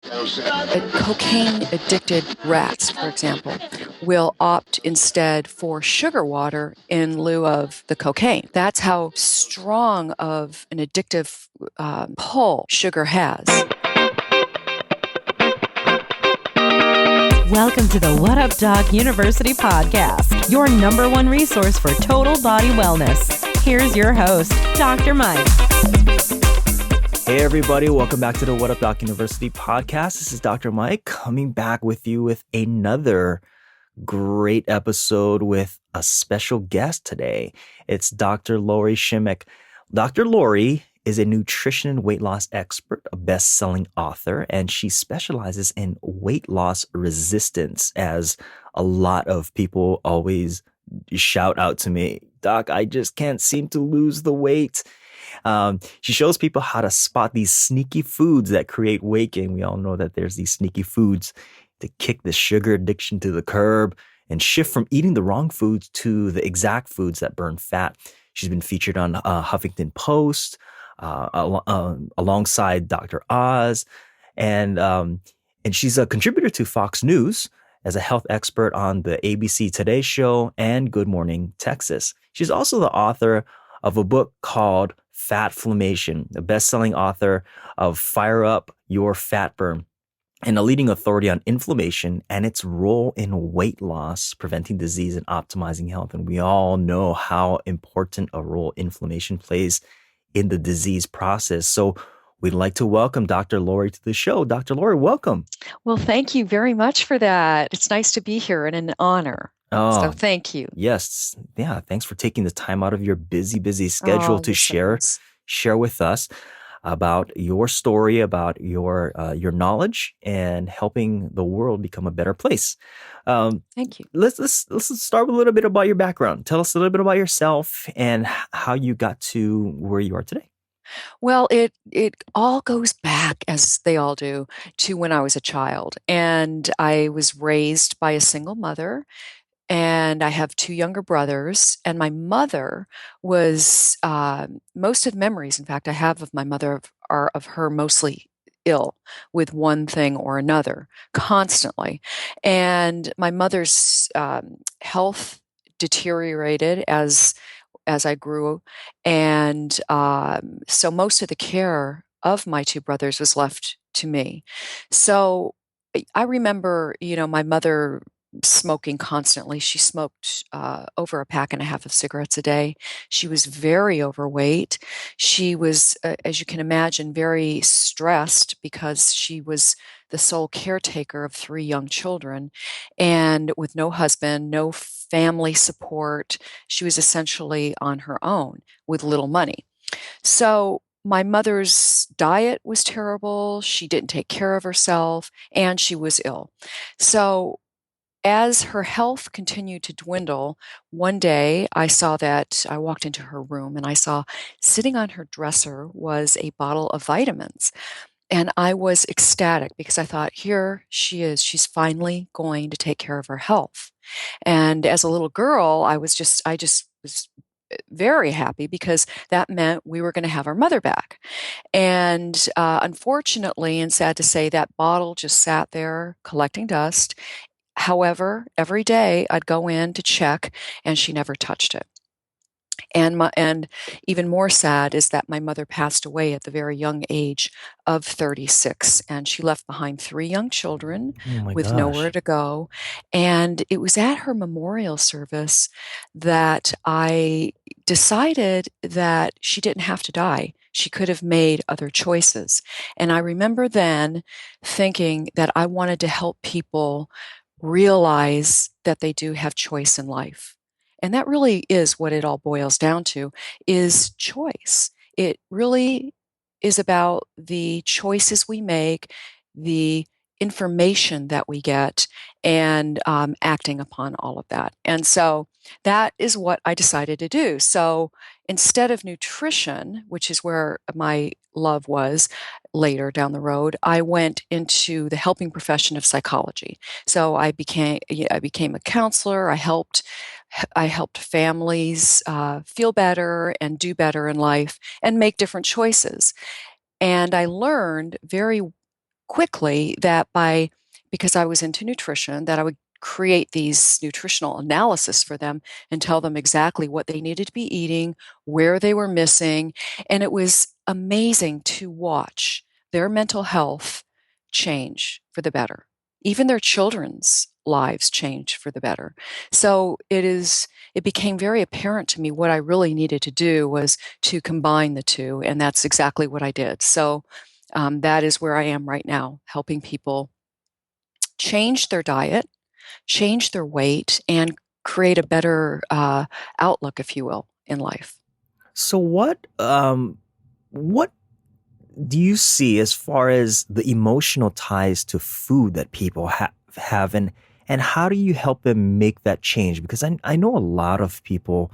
Cocaine-addicted rats, for example, will opt instead for sugar water in lieu of the cocaine. That's how strong of an addictive pull sugar has. Welcome to the WhaddupDoc University podcast, your number one resource for total body wellness. Here's your host, Dr. Mike. Hey everybody, welcome back to the WhaddupDoc University podcast. This is Dr. Mike coming back with you with another great episode with a special guest today. It's Dr. Lori Shemek. Dr. Lori is a nutrition and weight loss expert, a best-selling author, and she specializes in weight loss resistance, as a lot of people always shout out to me, Doc, I just can't seem to lose the weight. She shows people how to spot these sneaky foods that create weight gain. We all know that there's these sneaky foods to kick the sugar addiction to the curb and shift from eating the wrong foods to the exact foods that burn fat. She's been featured on Huffington Post, alongside Dr. Oz, and she's a contributor to Fox News as a health expert on the ABC Today Show and Good Morning Texas. She's also the author of a book called FATflammation, a best-selling author of Fire Up Your Fat Burn, and a leading authority on inflammation and its role in weight loss, preventing disease, and optimizing health. And we all know how important a role inflammation plays in the disease process. So we'd like to welcome Dr. Lori to the show. Dr. Lori, welcome. Well, thank you very much for that. It's nice to be here and an honor. So thank you. Yes. Yeah. Thanks for taking the time out of your busy schedule to share with us about your story, about your knowledge, and helping the world become a better place. Thank you. Let's start with a little bit about your background. Tell us a little bit about yourself and how you got to where you are today. Well, it all goes back, as they all do, to when I was a child. And I was raised by a single mother, and I have two younger brothers. And my mother was, most of the memories, in fact, I have of my mother are of her mostly ill with one thing or another constantly. And my mother's health deteriorated as I grew. And so most of the care of my two brothers was left to me. So I remember, my mother smoking constantly. She smoked over a pack and a half of cigarettes a day. She was very overweight. She was, as you can imagine, very stressed because she was the sole caretaker of three young children, and with no husband, no family support. She was essentially on her own with little money. So my mother's diet was terrible. She didn't take care of herself, and she was ill. So as her health continued to dwindle, one day I walked into her room and I saw sitting on her dresser was a bottle of vitamins. And I was ecstatic because I thought, here she is. She's finally going to take care of her health. And as a little girl, I just was very happy because that meant we were going to have our mother back. And unfortunately, and sad to say, that bottle just sat there collecting dust. However, every day I'd go in to check, and she never touched it. And even more sad is that my mother passed away at the very young age of 36, and she left behind three young children with nowhere to go. And it was at her memorial service that I decided that she didn't have to die. She could have made other choices. And I remember then thinking that I wanted to help people realize that they do have choice in life. And that really is what it all boils down to, is choice. It really is about the choices we make, the information that we get, and acting upon all of that. And so that is what I decided to do. So instead of nutrition, which is where my love was later down the road, I went into the helping profession of psychology. So I became a counselor. I helped families feel better and do better in life and make different choices. And I learned very quickly because I was into nutrition, that I would create these nutritional analysis for them and tell them exactly what they needed to be eating, where they were missing. And it was amazing to watch their mental health change for the better. Even their children's lives change for the better. So it became very apparent to me what I really needed to do was to combine the two. And that's exactly what I did. So that is where I am right now, helping people change their diet, change their weight, and create a better outlook, if you will, in life. So what do you see as far as the emotional ties to food that people have, and how do you help them make that change? Because I know a lot of people,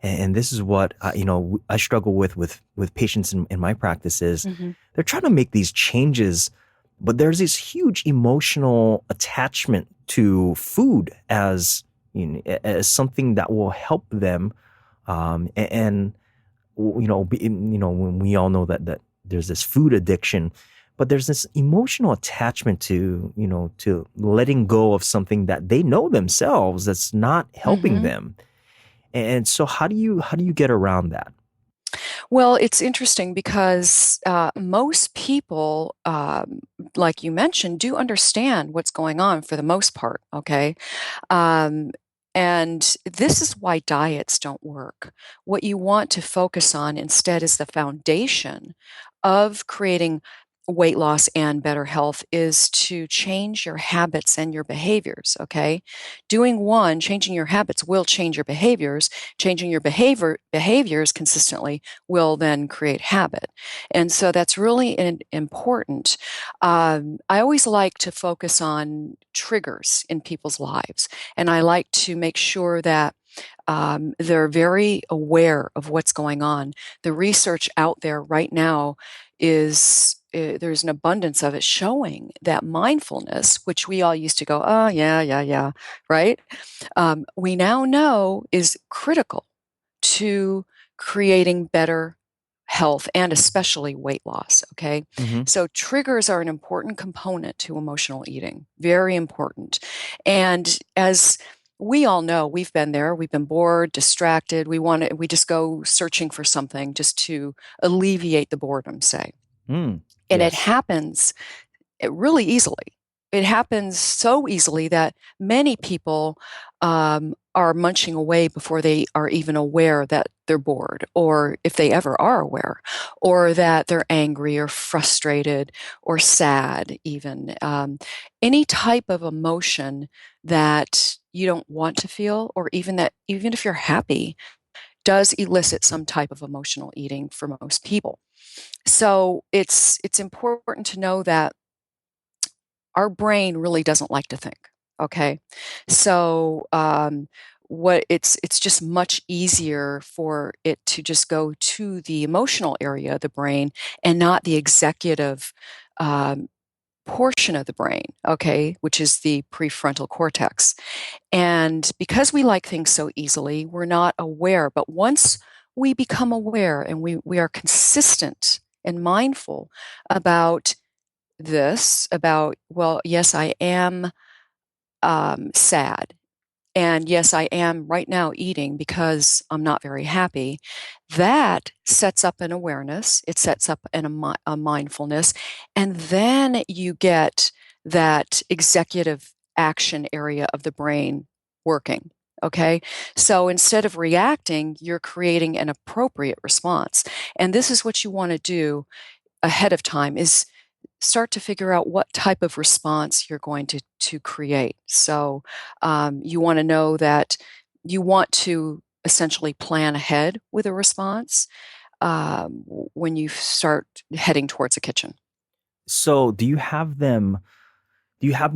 and this is what I struggle with patients in my practices. Mm-hmm. They're trying to make these changes, but there's this huge emotional attachment to food as as something that will help them, and when we all know that there's this food addiction, but there's this emotional attachment to letting go of something that they know themselves that's not helping Mm-hmm. them. And so how do you get around that? Well, it's interesting because most people, like you mentioned, do understand what's going on for the most part. Okay. Um, and this is why diets don't work. What you want to focus on instead is the foundation of creating weight loss and better health is to change your habits and your behaviors. Okay. Changing your habits will change your behaviors. Changing your behaviors consistently will then create habit. And so that's really important. I always like to focus on triggers in people's lives. And I like to make sure that they're very aware of what's going on. The research out there right now there's an abundance of it showing that mindfulness, which we all used to go, oh, yeah, yeah, yeah, right? We now know is critical to creating better health and especially weight loss. Okay. Mm-hmm. So triggers are an important component to emotional eating, very important. And as we all know, we've been there, we've been bored, distracted. We just go searching for something just to alleviate the boredom, say. And it Yes. happens really easily. It happens so easily that many people are munching away before they are even aware that they're bored, or if they ever are aware, or that they're angry or frustrated or sad, even. Any type of emotion that you don't want to feel, or even if you're happy, does elicit some type of emotional eating for most people. So it's important to know that our brain really doesn't like to think. Okay, so what it's just much easier for it to just go to the emotional area of the brain and not the executive um, portion of the brain. Okay, which is the prefrontal cortex. And because we like things so easily, we're not aware. But once we become aware and we are consistent and mindful about well, yes, I am sad. And yes, I am right now eating because I'm not very happy. That sets up an awareness, it sets up a mindfulness, and then you get that executive action area of the brain working. Okay. So instead of reacting, you're creating an appropriate response. And this is what you want to do ahead of time is start to figure out what type of response you're going to create. So you want to know that you want to essentially plan ahead with a response when you start heading towards a kitchen. So do you have them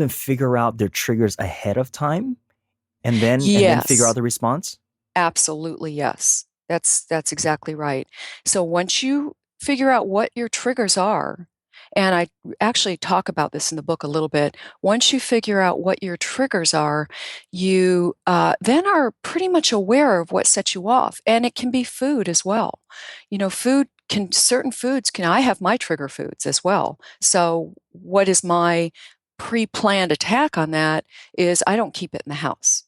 figure out their triggers ahead of time and then figure out Yes, the response? absolutely. Yes, that's exactly right. So once you figure out what your triggers are, and I actually talk about this in the book a little bit. Once you figure out what your triggers are, you then are pretty much aware of what sets you off. And it can be food as well. Food can certain foods, can I have my trigger foods as well? So what is my pre-planned attack on that is I don't keep it in the house.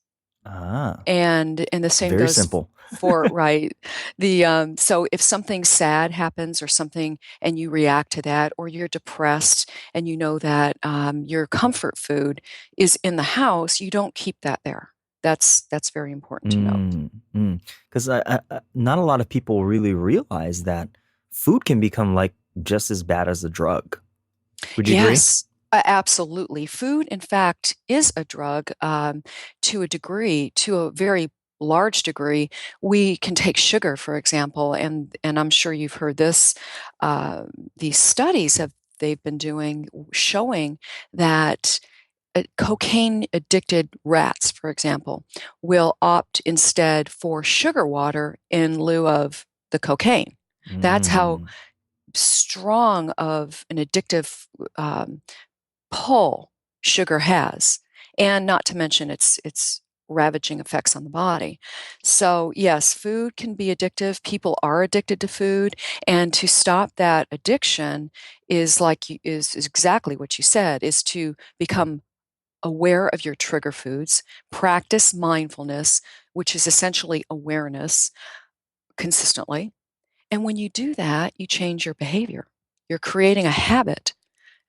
Ah, And the same very goes simple. for, right, the so if something sad happens or something and you react to that, or you're depressed and you know that your comfort food is in the house, you don't keep that there. That's very important to note. Because not a lot of people really realize that food can become like just as bad as a drug. Would you agree? Yes, absolutely. Food, in fact, is a drug to a degree, to a very large degree. We can take sugar, for example, and I'm sure you've heard this. Uh, these studies have they've been doing showing that cocaine addicted rats, for example, will opt instead for sugar water in lieu of the cocaine. That's how Mm. strong of an addictive um, pull sugar has, and not to mention its ravaging effects on the body. So yes, food can be addictive. People are addicted to food, and to stop that addiction is is exactly what you said, is to become aware of your trigger foods, practice mindfulness, which is essentially awareness consistently. And when you do that, you change your behavior. You're creating a habit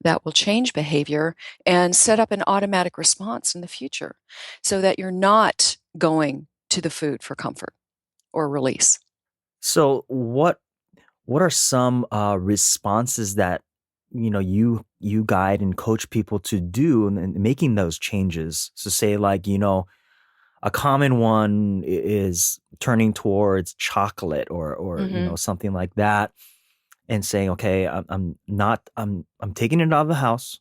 that will change behavior and set up an automatic response in the future so that you're not going to the food for comfort or release. So what are some responses that you guide and coach people to do and making those changes? So say like a common one is turning towards chocolate or Hmm. something like that, and saying, okay, I'm not I'm taking it out of the house.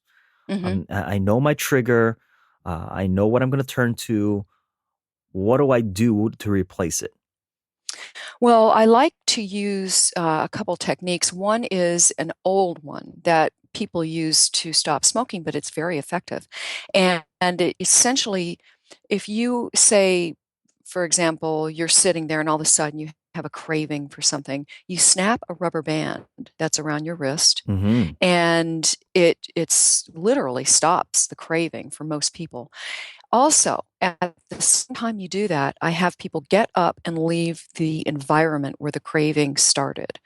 Hmm. I know my trigger. I know what I'm going to turn to. What do I do to replace it? Well, I like to use a couple techniques. One is an old one that people use to stop smoking, but it's very effective. And it essentially, if you say, for example, you're sitting there and all of a sudden you have a craving for something, you snap a rubber band that's around your wrist, Hmm. and it's literally stops the craving for most people. Also, at the same time you do that, I have people get up and leave the environment where the craving started.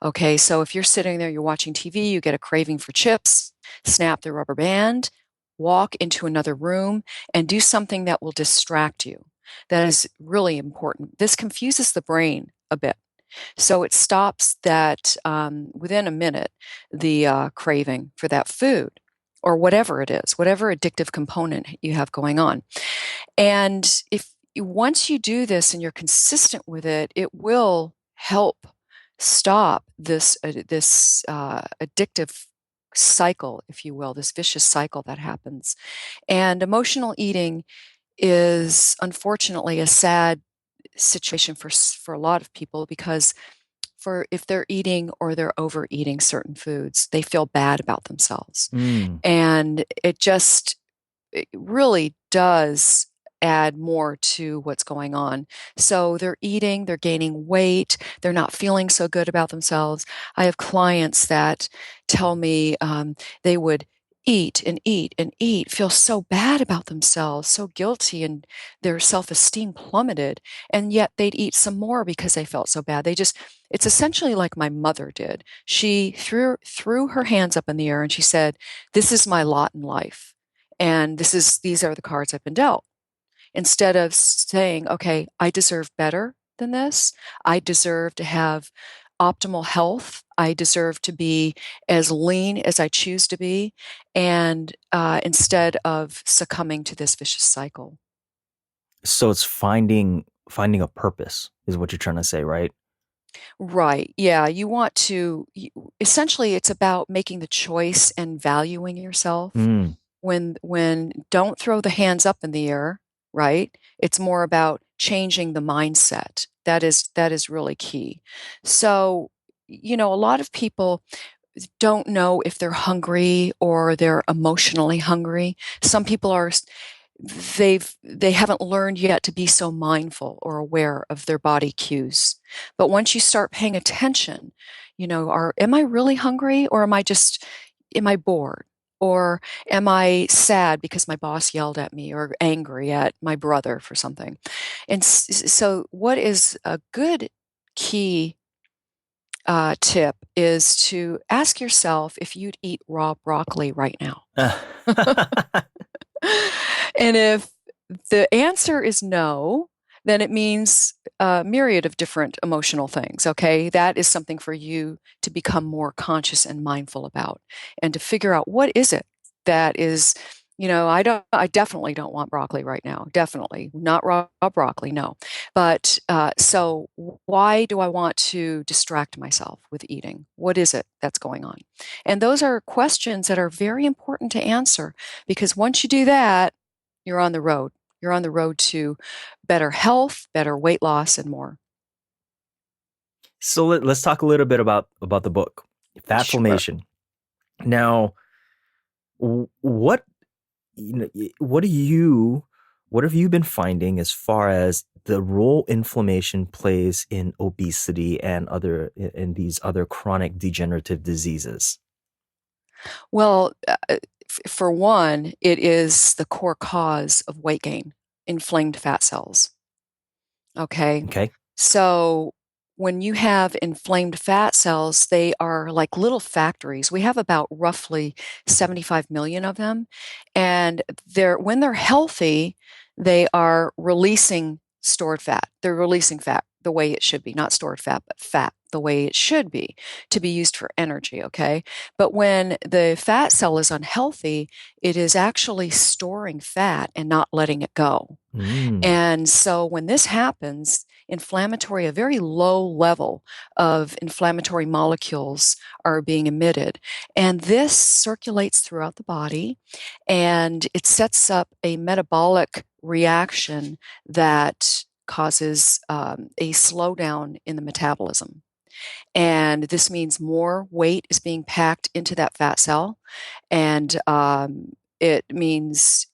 Okay, so if you're sitting there, you're watching TV, you get a craving for chips, snap the rubber band, walk into another room, and do something that will distract you. That is really important. This confuses the brain a bit. So it stops that within a minute, the craving for that food or whatever it is, whatever addictive component you have going on. And if once you do this and you're consistent with it, it will help stop this addictive cycle, if you will, this vicious cycle that happens. And emotional eating is unfortunately a sad situation for a lot of people, because for if they're eating or they're overeating certain foods, they feel bad about themselves. Mm. And it really does add more to what's going on. So they're eating, they're gaining weight, they're not feeling so good about themselves. I have clients that tell me they would eat and eat and eat, feel so bad about themselves, so guilty, and their self esteem plummeted. And yet they'd eat some more because they felt so bad. It's essentially like my mother did. She threw her hands up in the air and she said, "This is my lot in life. And these are the cards I've been dealt." Instead of saying, okay, I deserve better than this. I deserve to have optimal health. I deserve to be as lean as I choose to be. And instead of succumbing to this vicious cycle. So it's finding a purpose is what you're trying to say, right? Right. Yeah. Essentially, it's about making the choice and valuing yourself. Mm. When don't throw the hands up in the air, right? It's more about changing the mindset. That is really key. So, a lot of people don't know if they're hungry or they're emotionally hungry. Some people they haven't learned yet to be so mindful or aware of their body cues. But once you start paying attention, am I really hungry, or am I bored? Or am I sad because my boss yelled at me, or angry at my brother for something? And so, what is a good key tip is to ask yourself if you'd eat raw broccoli right now. And if the answer is no, then it means a myriad of different emotional things. Okay. That is something for you to become more conscious and mindful about, and to figure out what is it that is, I definitely don't want broccoli right now. Definitely not raw broccoli. No. But so why do I want to distract myself with eating? What is it that's going on? And those are questions that are very important to answer, because once you do that, you're on the road. You're on the road to better health, better weight loss, and more. So let's talk a little bit about the book, Sure. FATflammation. Now, what what have you been finding as far as the role inflammation plays in obesity and these other chronic degenerative diseases? Well, for one, it is the core cause of weight gain, inflamed fat cells. Okay. Okay. So when you have inflamed fat cells, they are like little factories. We have about roughly 75 million of them. And when they're healthy, they are releasing stored fat. They're releasing fat the way it should be, not stored fat, but fat the way it should be, to be used for energy. Okay. But when the fat cell is unhealthy, it is actually storing fat and not letting it go. Mm. And so when this happens, a very low level of inflammatory molecules are being emitted. And this circulates throughout the body, and it sets up a metabolic reaction that causes a slowdown in the metabolism. And this means more weight is being packed into that fat cell. And it means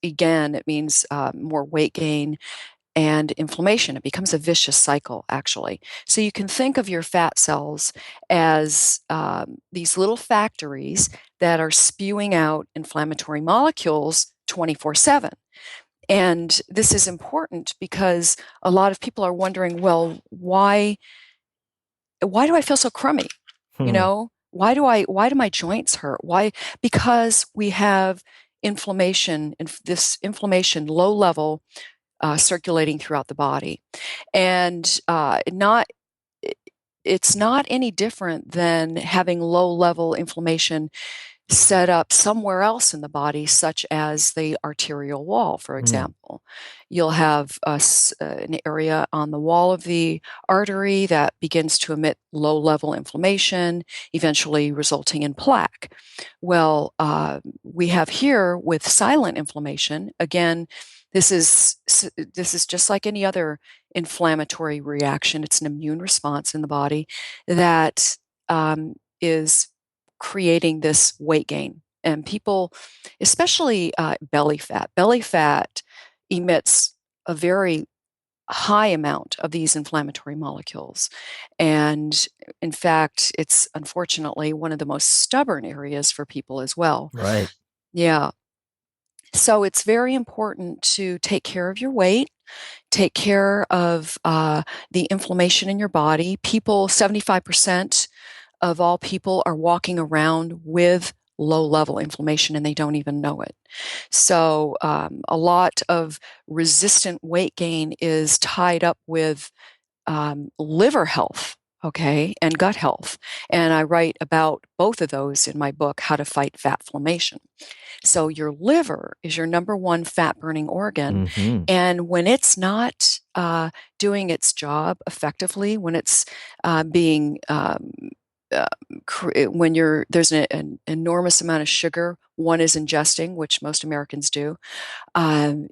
more weight gain and inflammation. It becomes a vicious cycle, actually. So you can think of your fat cells as these little factories that are spewing out inflammatory molecules 24/7. And this is important because a lot of people are wondering, well, why do I feel so crummy? Hmm. Why do my joints hurt? Why? Because we have inflammation, and this inflammation, low level, circulating throughout the body. And it's not any different than having low level inflammation set up somewhere else in the body, such as the arterial wall, for Hmm. example. You'll have an area on the wall of the artery that begins to emit low level inflammation, eventually resulting in plaque. Well, we have here with silent inflammation, again, this is just like any other inflammatory reaction. It's an immune response in the body that is creating this weight gain. And people, especially belly fat emits a very high amount of these inflammatory molecules. And in fact, it's unfortunately one of the most stubborn areas for people as well. Right. Yeah. So it's very important to take care of your weight, take care of the inflammation in your body. 75% of all people are walking around with low level inflammation and they don't even know it. So a lot of resistant weight gain is tied up with liver health. Okay, and gut health. And I write about both of those in my book, How to Fight Fatflammation. So your liver is your number one fat burning organ. Mm-hmm. And when it's not doing its job effectively, when it's being when there's an enormous amount of sugar one is ingesting, which most Americans do,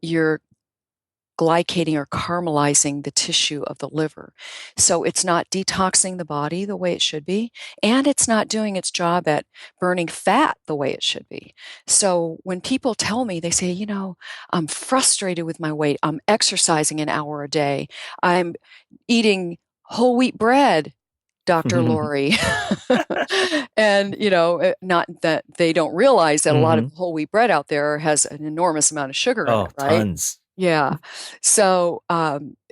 you're glycating or caramelizing the tissue of the liver. So it's not detoxing the body the way it should be, and it's not doing its job at burning fat the way it should be. So when people tell me, they say, I'm frustrated with my weight. I'm exercising an hour a day. I'm eating whole wheat bread. Dr. Lori. And, not that they don't realize that a lot of Hmm. whole wheat bread out there has an enormous amount of sugar in Oh, it, right? tons. Yeah. So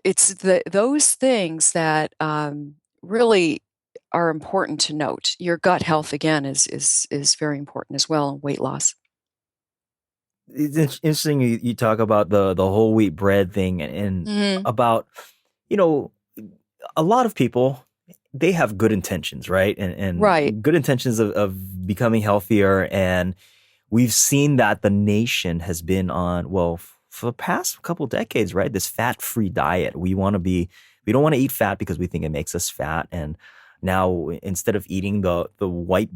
it's those things that really are important to note. Your gut health, again, is very important as well in weight loss. It's interesting you talk about the whole wheat bread thing and Hmm. about, you know, a lot of people, they have good intentions, right? Right. And good intentions of becoming healthier. And we've seen that the nation has been on, well, for the past couple decades, right? This fat-free diet. We don't want to eat fat because we think it makes us fat. And now instead of eating the white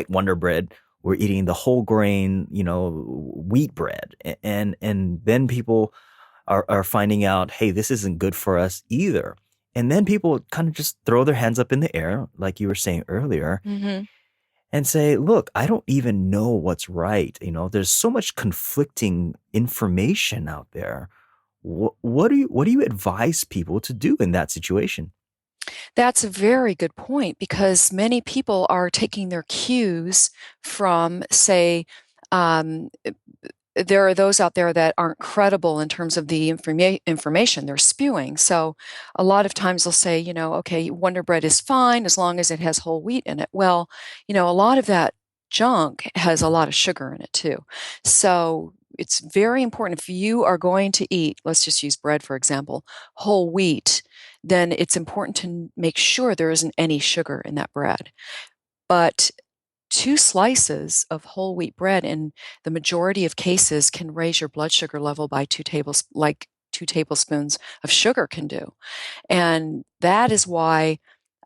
Wonder Bread, we're eating the whole grain, wheat bread. And then people are finding out, hey, this isn't good for us either. And then people kind of just throw their hands up in the air, like you were saying earlier, Hmm. and say, look, I don't even know what's right. There's so much conflicting information out there. What do you advise people to do in that situation? That's a very good point because many people are taking their cues from, say, um, there are those out there that aren't credible in terms of the information they're spewing. So a lot of times they'll say, okay, Wonder Bread is fine as long as it has whole wheat in it. Well, a lot of that junk has a lot of sugar in it too. So it's very important if you are going to eat, let's just use bread for example, whole wheat, then it's important to make sure there isn't any sugar in that bread. But two slices of whole wheat bread in the majority of cases can raise your blood sugar level by 2 tablespoons of sugar can do. And that is why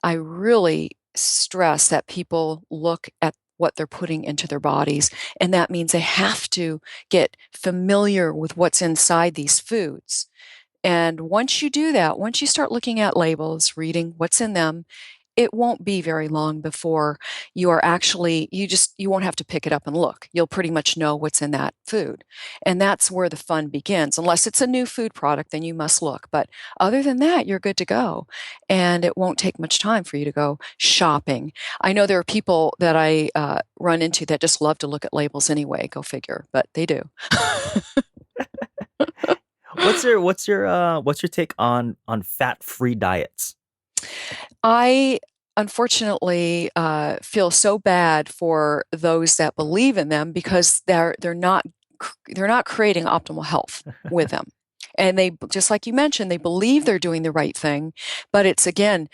I really stress that people look at what they're putting into their bodies. And that means they have to get familiar with what's inside these foods. And once you do that, once you start looking at labels, reading what's in them, it won't be very long before you are actually, you won't have to pick it up and look. You'll pretty much know what's in that food. And that's where the fun begins. Unless it's a new food product, then you must look. But other than that, you're good to go. And it won't take much time for you to go shopping. I know there are people that I run into that just love to look at labels anyway, go figure, but they do. What's your take on fat-free diets? I unfortunately feel so bad for those that believe in them because they're not creating optimal health with them. And they, just like you mentioned, they believe they're doing the right thing, but it's again,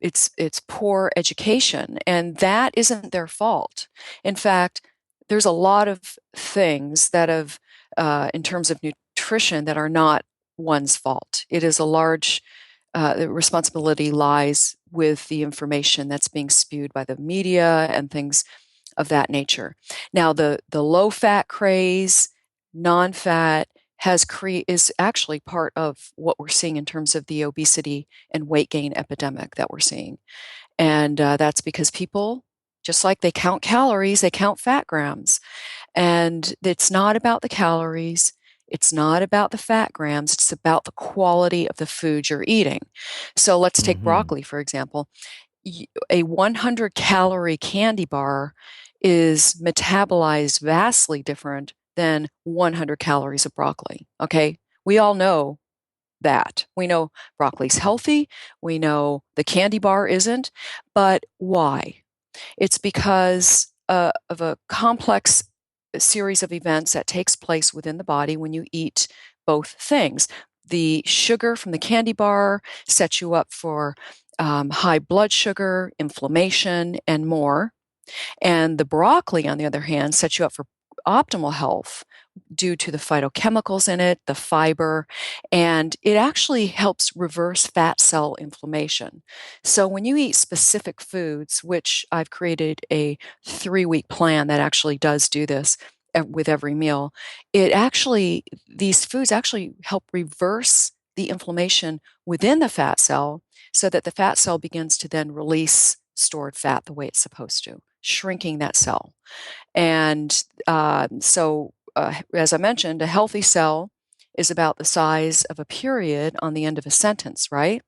it's poor education, and that isn't their fault. In fact, there's a lot of things that have, in terms of nutrition, that are not one's fault. It is a large the responsibility lies with the information that's being spewed by the media and things of that nature. Now, the low fat craze, non fat, is actually part of what we're seeing in terms of the obesity and weight gain epidemic that we're seeing, and that's because people, just like they count calories, they count fat grams. And it's not about the calories. It's not about the fat grams. It's about the quality of the food you're eating. So let's take Hmm. broccoli, for example. A 100 calorie candy bar is metabolized vastly different than 100 calories of broccoli. Okay. We all know that. We know broccoli's healthy. We know the candy bar isn't. But why? It's because of a complex series of events that takes place within the body when you eat both things. The sugar from the candy bar sets you up for high blood sugar, inflammation, and more. And the broccoli, on the other hand, sets you up for optimal health due to the phytochemicals in it, the fiber, and it actually helps reverse fat cell inflammation. So when you eat specific foods, which I've created a 3-week plan that actually does do this with every meal, these foods actually help reverse the inflammation within the fat cell so that the fat cell begins to then release stored fat the way it's supposed to, shrinking that cell. And as I mentioned, a healthy cell is about the size of a period on the end of a sentence, right?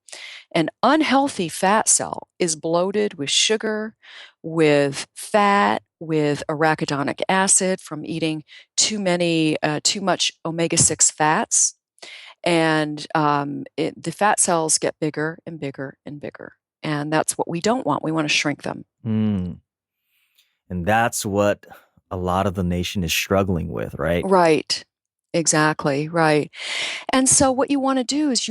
An unhealthy fat cell is bloated with sugar, with fat, with arachidonic acid from eating too much omega-6 fats. And the fat cells get bigger and bigger and bigger. And that's what we don't want. We want to shrink them. Mm. And that's what a lot of the nation is struggling with, right? Right. Exactly. Right. And so what you want to do is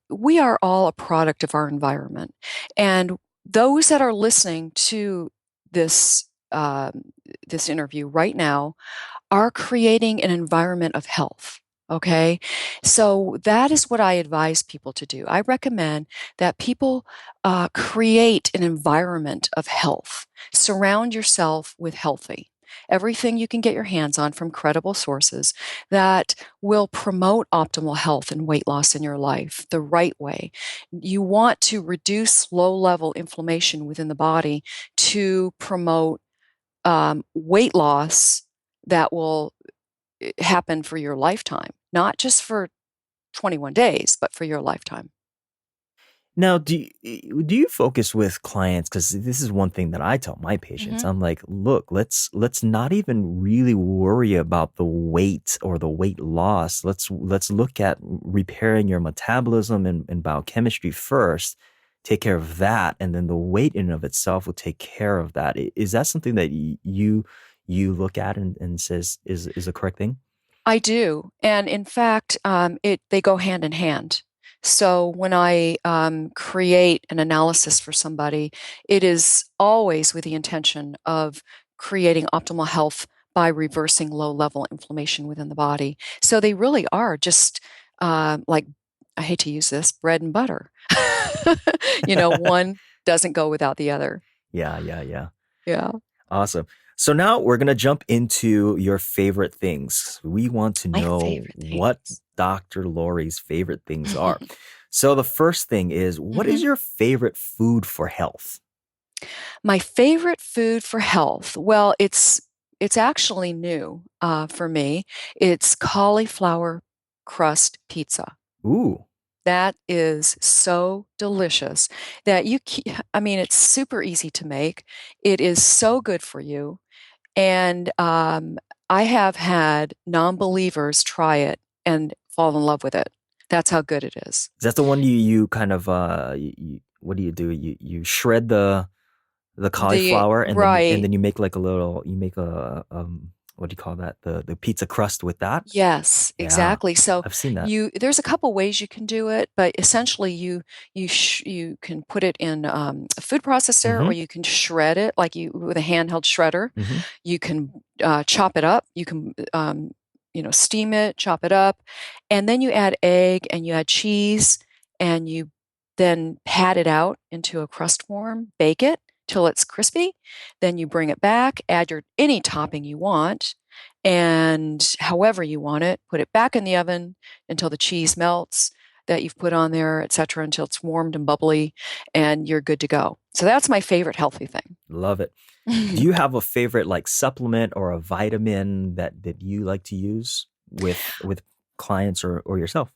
we are all a product of our environment. And those that are listening to this, this interview right now are creating an environment of health. Okay. So that is what I advise people to do. I recommend that people create an environment of health. Surround yourself with healthy. Everything you can get your hands on from credible sources that will promote optimal health and weight loss in your life the right way. You want to reduce low level inflammation within the body to promote weight loss that will happen for your lifetime, not just for 21 days, but for your lifetime. Now, do you focus with clients? Because this is one thing that I tell my patients. Mm-hmm. I'm like, look, let's not even really worry about the weight or the weight loss. Let's look at repairing your metabolism and biochemistry first. Take care of that, and then the weight in and of itself will take care of that. Is that something that you look at and says is a correct thing? I do. And in fact, they go hand in hand. So when I create an analysis for somebody, it is always with the intention of creating optimal health by reversing low level inflammation within the body. So they really are just like, I hate to use this, bread and butter. One doesn't go without the other. Yeah, yeah, yeah. Yeah. Awesome. So now we're going to jump into your favorite things. We want to My know favorite what things. Dr. Lori's favorite things are. So the first thing is, what is Mhm. your favorite food for health? My favorite food for health, well, it's actually new for me. It's cauliflower crust pizza. Ooh, That is so delicious that I mean, it's super easy to make. It is so good for you. And I have had non-believers try it and fall in love with it. That's how good it is. is that the one you kind of what do? You shred the cauliflower and then Right. you make like you make a what do you call that? The pizza crust with that? Yes, Yeah. exactly. So I've seen that. there's a couple ways you can do it, but essentially you can put it in a food processor, Mm-hmm. or you can shred it like you with a handheld shredder. Mm-hmm. You can chop it up. You can steam it, chop it up, and then you add egg and you add cheese, and you then pat it out into a crust form, bake it till it's crispy. Then you bring it back, add your any topping you want, and however you want it, put it back in the oven until the cheese melts that you've put on there, etc., until it's warmed and bubbly, and you're good to go. So that's my favorite healthy thing. Love it. Do you have a favorite like supplement or a vitamin that you like to use with clients or yourself?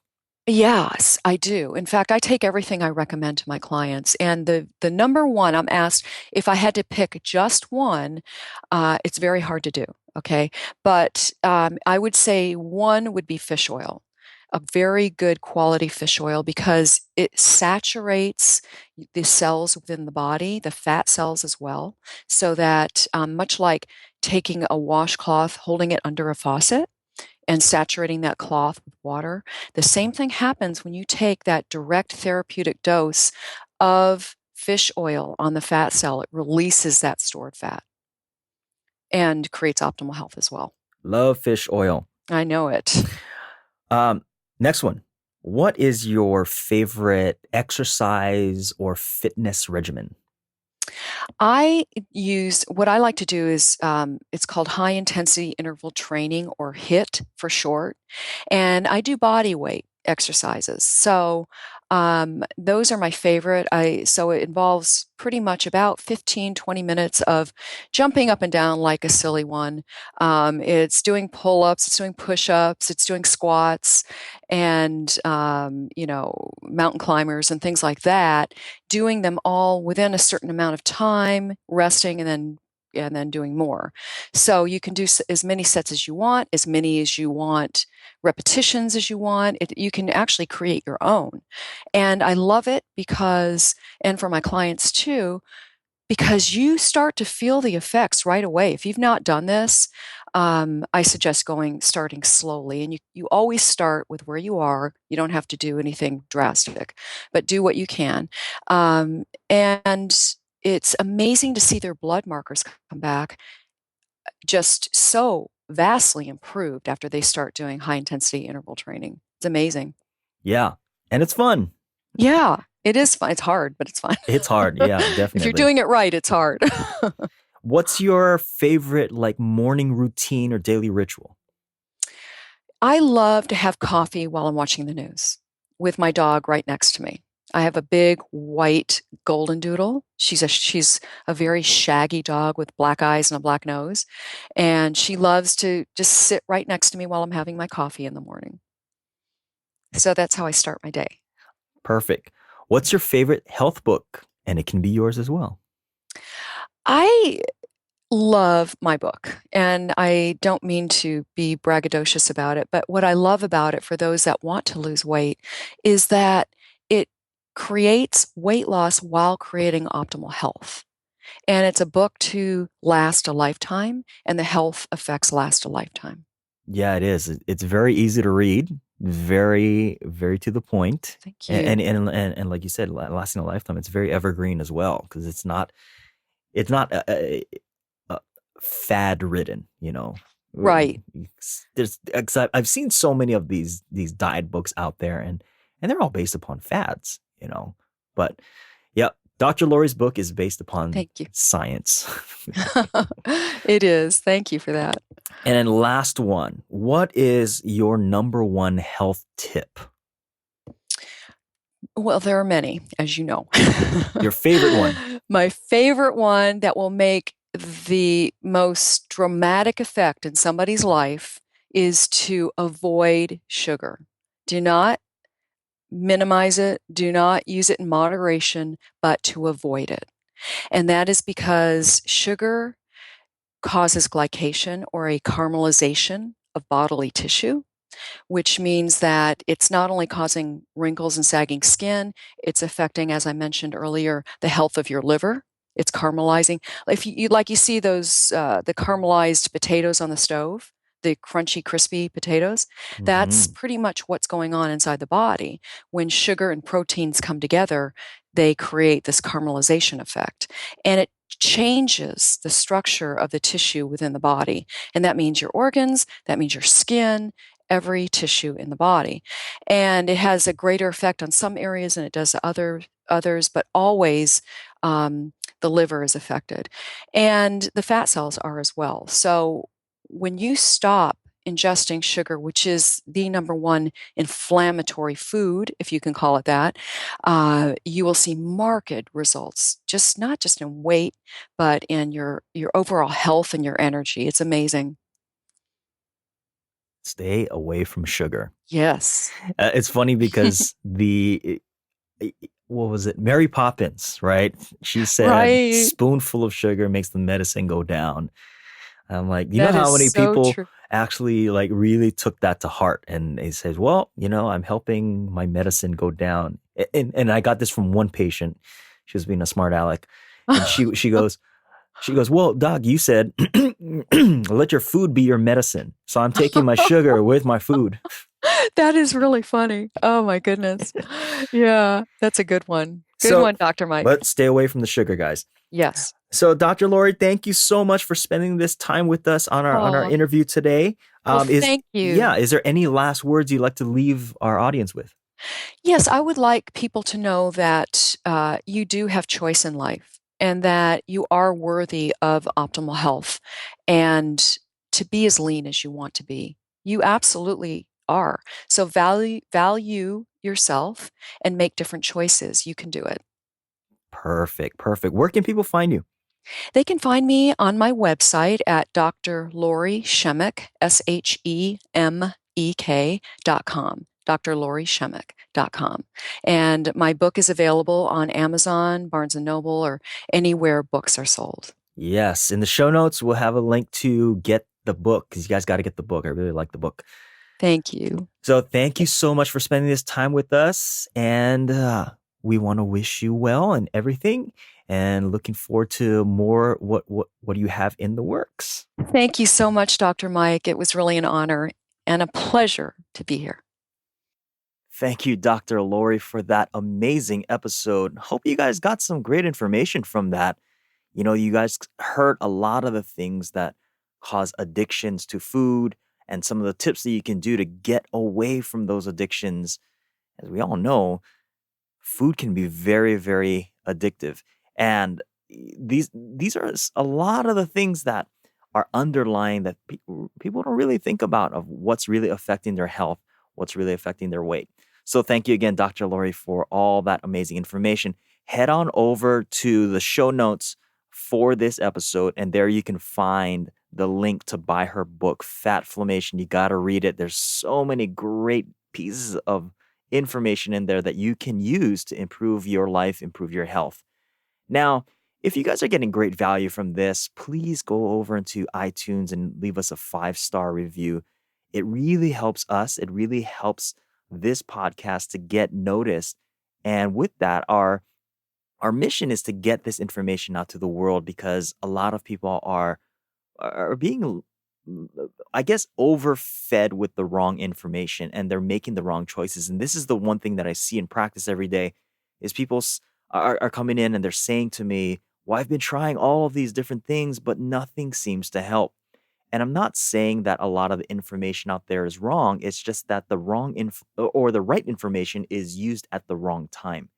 Yes, I do. In fact, I take everything I recommend to my clients. And the number one, I'm asked if I had to pick just one, it's very hard to do. Okay. But I would say one would be fish oil, a very good quality fish oil, because it saturates the cells within the body, the fat cells as well, so that much like taking a washcloth, holding it under a faucet, and saturating that cloth with water. The same thing happens when you take that direct therapeutic dose of fish oil on the fat cell. It releases that stored fat and creates optimal health as well. Love fish oil. I know it. Um, Next one. What is your favorite exercise or fitness regimen? I use what I like to do is it's called high intensity interval training, or HIIT for short. And I do body weight exercises. So Those are my favorite. So it involves pretty much about 15, 20 minutes of jumping up and down like a silly one. It's doing pull-ups, it's doing push-ups, it's doing squats, and mountain climbers and things like that, doing them all within a certain amount of time, resting, and then doing more. So you can do as many sets as you want, as many as you want, repetitions as you want. You can actually create your own. And I love it because, and for my clients too, because you start to feel the effects right away. If you've not done this, I suggest starting slowly. And you always start with where you are. You don't have to do anything drastic, but do what you can. And it's amazing to see their blood markers come back just so vastly improved after they start doing high intensity interval training. It's amazing. Yeah. And it's fun. Yeah, it is fun. It's hard, but it's fun. It's hard. Yeah, If you're definitely. doing it right, it's hard. What's your favorite morning routine or daily ritual? I love to have coffee while I'm watching the news with my dog right next to me. I have a big white golden doodle. She's a very shaggy dog with black eyes and a black nose, and she loves to just sit right next to me while I'm having my coffee in the morning. So that's how I start my day. Perfect. What's your favorite health book? And it can be yours as well. I love my book, and I don't mean to be braggadocious about it, but what I love about it for those that want to lose weight is that it creates weight loss while creating optimal health. And it's a book to last a lifetime, and the health effects last a lifetime. Yeah, it is. It's very easy to read, very, very to the point. Thank you. And like you said, lasting a lifetime. It's very evergreen as well because it's not fad ridden, Right. I've seen so many of these diet books out there, and they're all based upon fads, But yeah, Dr. Lori's book is based upon Thank you. science. It is. Thank you for that. And then last one, what is your number one health tip? Well, there are many, as you know. Your favorite one? My favorite one that will make the most dramatic effect in somebody's life is to avoid sugar. Do not minimize it. Do not use it in moderation, but to avoid it. And that is because sugar causes glycation, or a caramelization of bodily tissue, which means that it's not only causing wrinkles and sagging skin, it's affecting, as I mentioned earlier, the health of your liver. It's caramelizing. If you see those the caramelized potatoes on the stove, the crunchy, crispy potatoes, that's pretty much what's going on inside the body. When sugar and proteins come together, they create this caramelization effect, and it changes the structure of the tissue within the body. And that means your organs, that means your skin, every tissue in the body. And it has a greater effect on some areas than it does others, but always the liver is affected. And the fat cells are as well. So when you stop ingesting sugar, which is the number one inflammatory food, if you can call it that, you will see marked results, not just in weight, but in your overall health and your energy. It's amazing. Stay away from sugar. Yes. It's funny because what was it? Mary Poppins, right? She said, right. Spoonful of sugar makes the medicine go down. I'm like, that know how many so people true. Actually really took that to heart, and they said, well, I'm helping my medicine go down. And I got this from one patient. She was being a smart aleck. And she goes, well, Doc, you said, let your food be your medicine. So I'm taking my sugar with my food. That is really funny. Oh my goodness. Yeah, that's a good one. Good one, Dr. Mike. But stay away from the sugar, guys. Yes. So, Dr. Lori, thank you so much for spending this time with us on our interview today. Thank you. Yeah. Is there any last words you'd like to leave our audience with? Yes, I would like people to know that you do have choice in life, and that you are worthy of optimal health and to be as lean as you want to be. You absolutely are. So value yourself and make different choices. You can do it. Perfect. Perfect. Where can people find you? They can find me on my website at Dr. Lori Shemek, SHEMEK.com. drlorieShemek.com. And my book is available on Amazon, Barnes and Noble, or anywhere books are sold. Yes. In the show notes, we'll have a link to get the book because you guys got to get the book. I really like the book. Thank you. So thank you so much for spending this time with us. And we want to wish you well and everything. And looking forward to more what do you have in the works. Thank you so much, Dr. Mike. It was really an honor and a pleasure to be here. Thank you, Dr. Lori, for that amazing episode. Hope you guys got some great information from that. You know, you guys heard a lot of the things that cause addictions to food and some of the tips that you can do to get away from those addictions. As we all know, food can be very, very addictive. And these are a lot of the things that are underlying that people don't really think about of what's really affecting their health, what's really affecting their weight. So thank you again, Dr. Lori, for all that amazing information. Head on over to the show notes for this episode, and there you can find the link to buy her book, FATflammation. You got to read it. There's so many great pieces of information in there that you can use to improve your life, improve your health. Now, if you guys are getting great value from this, please go over into iTunes and leave us a 5-star review. It really helps us. It really helps this podcast to get noticed. And with that, our mission is to get this information out to the world because a lot of people are being, I guess, overfed with the wrong information and they're making the wrong choices. And this is the one thing that I see in practice every day is people are coming in and they're saying to me, well, I've been trying all of these different things, but nothing seems to help. And I'm not saying that a lot of the information out there is wrong. It's just that the wrong or the right information is used at the wrong time.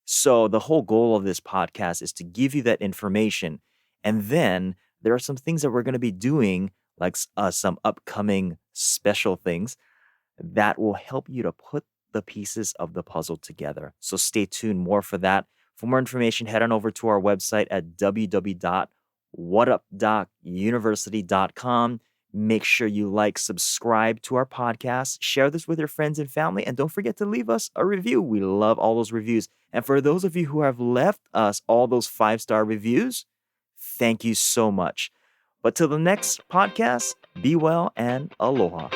So the whole goal of this podcast is to give you that information. And then there are some things that we're going to be doing, like some upcoming special things that will help you to put the pieces of the puzzle together. So stay tuned more for that. For more information, head on over to our website at www.WhaddupDocUniversity.com. Make sure you subscribe to our podcast, share this with your friends and family, and don't forget to leave us a review. We love all those reviews. And for those of you who have left us all those 5-star reviews, thank you so much. But till the next podcast, be well and aloha.